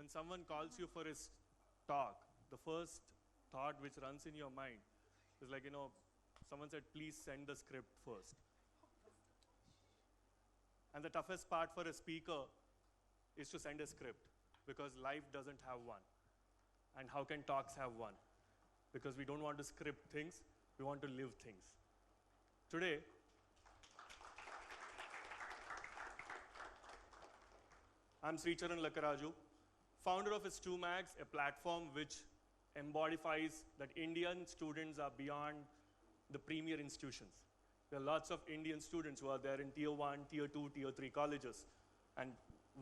when someone calls you for his talk, the first thought which runs in your mind is like, someone said, please send the script first. And the toughest part for a speaker is to send a script, because life doesn't have one. And how can talks have one? Because we don't want to script things, we want to live things. Today, I'm Charan Lakkaraju, founder of Stumagz, a platform which embodies that Indian students are beyond the premier institutions. There are lots of Indian students who are there in tier 1, tier 2, tier 3 colleges. And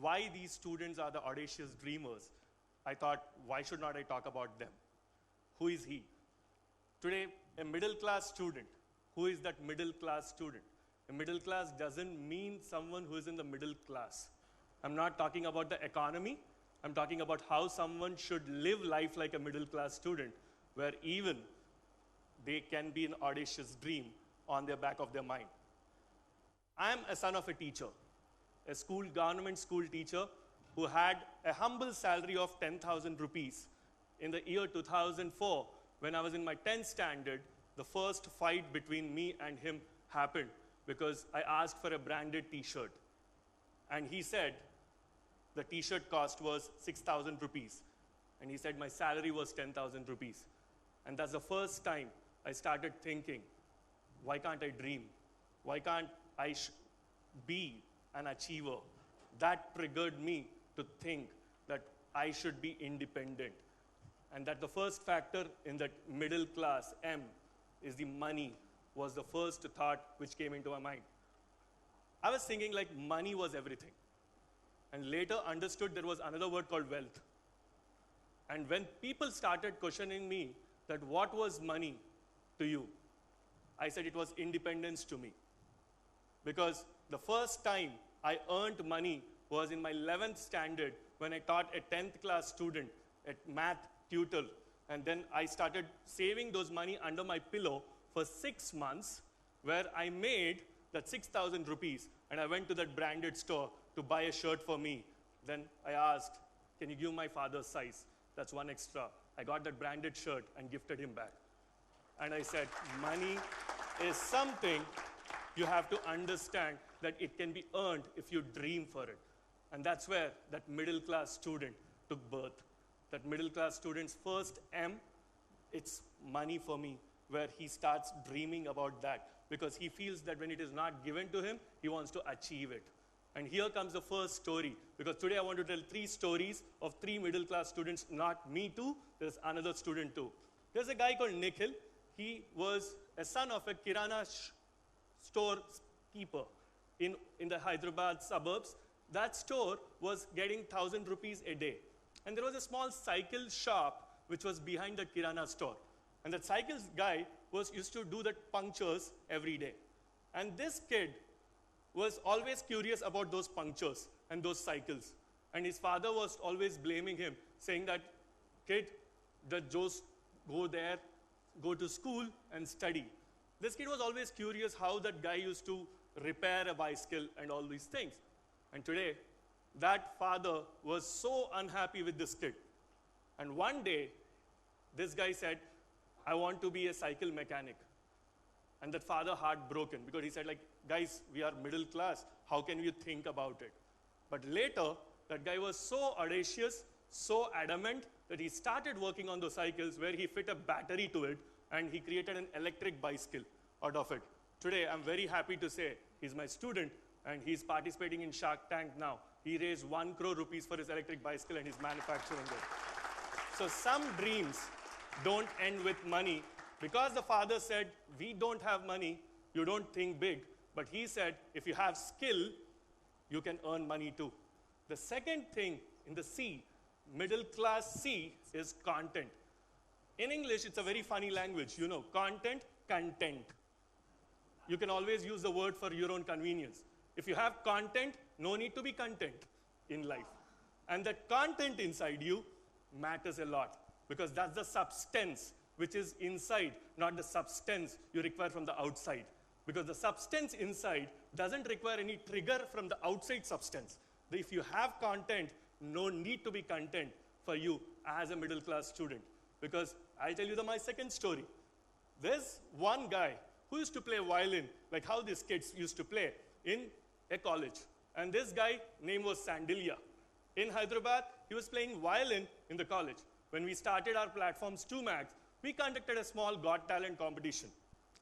why these students are the audacious dreamers, I thought, why should not I talk about them? Who is he? Today, a middle class student. Who is that middle class student? A middle class doesn't mean someone who is in the middle class. I'm not talking about the economy. I'm talking about how someone should live life like a middle class student, where even they can be an audacious dream on their back of their mind. I am a son of a teacher, a government school teacher who had a humble salary of 10,000 rupees. In the year 2004, when I was in my 10th standard, the first fight between me and him happened because I asked for a branded t-shirt. And he said the t-shirt cost was 6,000 rupees. And he said my salary was 10,000 rupees. And that's the first time I started thinking, why can't I dream? Why can't I be an achiever? That triggered me to think that I should be independent. And that the first factor in that middle class, M, is the money, was the first thought which came into my mind. I was thinking like money was everything. And later understood there was another word called wealth. And when people started questioning me that what was money to you, I said it was independence to me. Because the first time I earned money was in my 11th standard when I taught a 10th class student at math tutor. And then I started saving those money under my pillow for 6 months, where I made that 6,000 rupees. And I went to that branded store to buy a shirt for me. Then I asked, can you give my father's size? That's one extra. I got that branded shirt and gifted him back. And I said, money is something you have to understand that it can be earned if you dream for it. And that's where that middle class student took birth. That middle class student's first M, it's money for me, where he starts dreaming about that because he feels that when it is not given to him, he wants to achieve it. And here comes the first story, because today I want to tell 3 stories of 3 middle class students, not me too, there's another student too. There's a guy called Nikhil. He was a son of a kirana store keeper in the Hyderabad suburbs. That store was getting 1,000 rupees a day. And there was a small cycle shop which was behind the kirana store. And that cycles guy used to do that punctures every day. And this kid was always curious about those punctures and those cycles. And his father was always blaming him, saying that, kid, just go there, go to school and study. This kid was always curious how that guy used to repair a bicycle and all these things. And today, that father was so unhappy with this kid. And one day, this guy said, I want to be a cycle mechanic. And that father heartbroken, because he said, like, guys, we are middle class. How can you think about it? But later, that guy was so audacious, so adamant, that he started working on those cycles where he fit a battery to it and he created an electric bicycle out of it. Today, I'm very happy to say he's my student and he's participating in Shark Tank now. He raised 1 crore rupees for his electric bicycle and he's manufacturing it. So some dreams don't end with money. Because the father said, we don't have money, you don't think big. But he said, if you have skill, you can earn money too. The second thing in the C, middle class C, is content. In English, it's a very funny language. You know, content, content. You can always use the word for your own convenience. If you have content, no need to be content in life. And that content inside you matters a lot, because that's the substance which is inside, not the substance you require from the outside. Because the substance inside doesn't require any trigger from the outside substance. If you have content, no need to be content for you as a middle class student. Because I'll tell you my second story. There's one guy who used to play violin, like how these kids used to play in a college. And this guy, name was Sandilya. In Hyderabad, he was playing violin in the college. When we started our platform Stumagz, we conducted a small Got Talent competition.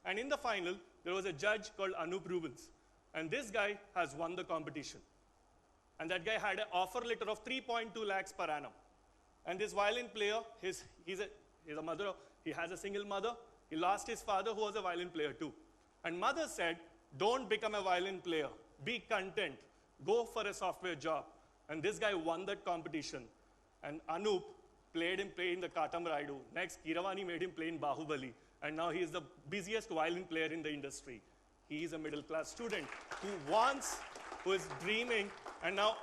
And in the final, there was a judge called Anup Rubens. And this guy has won the competition. And that guy had an offer letter of 3.2 lakhs per annum. And this violin player, he's a mother, he has a single mother. He lost his father who was a violin player too. And mother said, don't become a violin player. Be content. Go for a software job. And this guy won that competition. And Anup played him play in the Katam Raidu. Next, Kiravani made him play in Bahubali. And now he is the busiest violin player in the industry. He is a middle class student who is dreaming. And now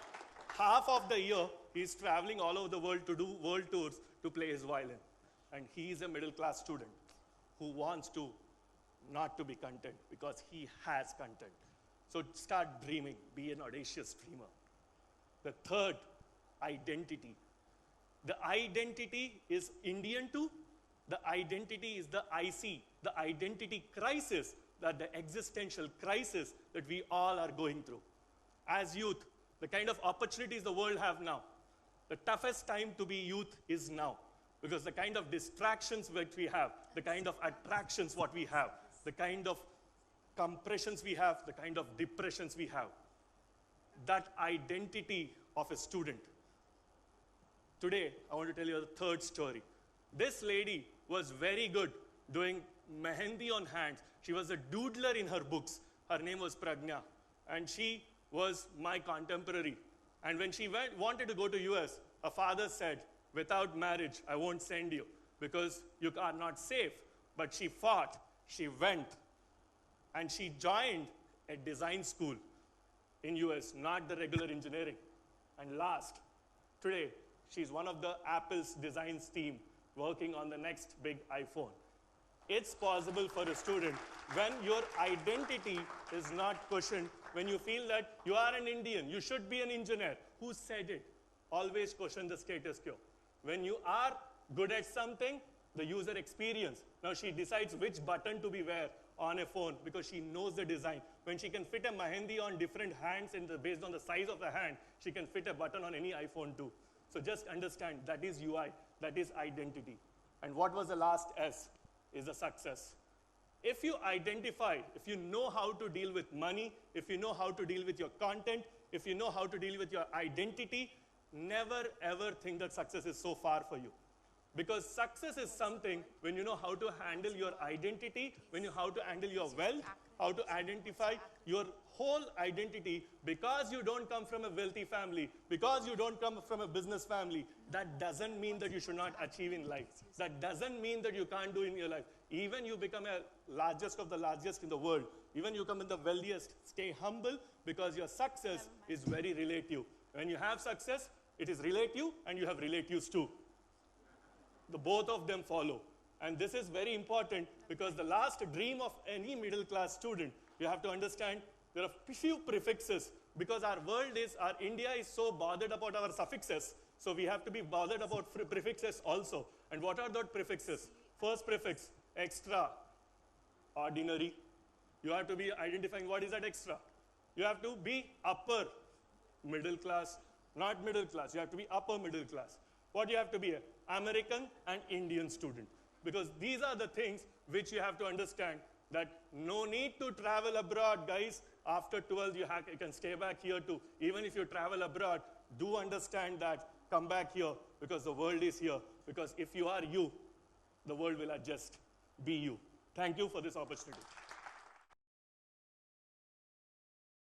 half of the year, he's traveling all over the world to do world tours to play his violin. And he is a middle class student who wants to not to be content because he has content. So start dreaming, be an audacious dreamer. The third, identity. The identity is Indian too. The identity is the IC, the identity crisis, that the existential crisis that we all are going through. As youth, the kind of opportunities the world have now, the toughest time to be youth is now. Because the kind of distractions that we have, the kind of attractions what we have, the kind of compressions we have, the kind of depressions we have, that identity of a student. Today, I want to tell you the third story. This lady was very good doing mehendi on hands. She was a doodler in her books. Her name was Pragna. And she was my contemporary. And when she wanted to go to US, her father said, without marriage, I won't send you because you are not safe. But she fought, she went, and she joined a design school in US, not the regular engineering. And last, today, she's one of the Apple's design team working on the next big iPhone. It's possible for a student when your identity is not questioned, when you feel that you are an Indian, you should be an engineer. Who said it? Always question the status quo. When you are good at something, the user experience. Now she decides which button to be wear on a phone because she knows the design. When she can fit a mehendi on different hands based on the size of the hand, she can fit a button on any iPhone too. So just understand that is UI, that is identity. And what was the last S is the success. If you identify, if you know how to deal with money, if you know how to deal with your content, if you know how to deal with your identity, never ever think that success is so far for you. Because success is something when you know how to handle your identity, when you know how to handle your wealth, how to identify your whole identity. Because you don't come from a wealthy family, because you don't come from a business family, that doesn't mean that you should not achieve in life. That doesn't mean that you can't do in your life. Even you become a largest of the largest in the world, even you come in the wealthiest, stay humble because your success is very relative. When you have success, it is relative and you have relatives too. The both of them follow. And this is very important because the last dream of any middle class student, you have to understand there are few prefixes because our India is so bothered about our suffixes. So we have to be bothered about prefixes also. And what are those prefixes? First prefix, extra, ordinary. You have to be identifying what is that extra. You have to be upper middle class, not middle class. You have to be upper middle class. What you have to be? American and Indian student. Because these are the things which you have to understand that no need to travel abroad, guys. After 12, you can stay back here too. Even if you travel abroad, do understand that. Come back here because the world is here. Because if you are you, the world will adjust. Be you. Thank you for this opportunity.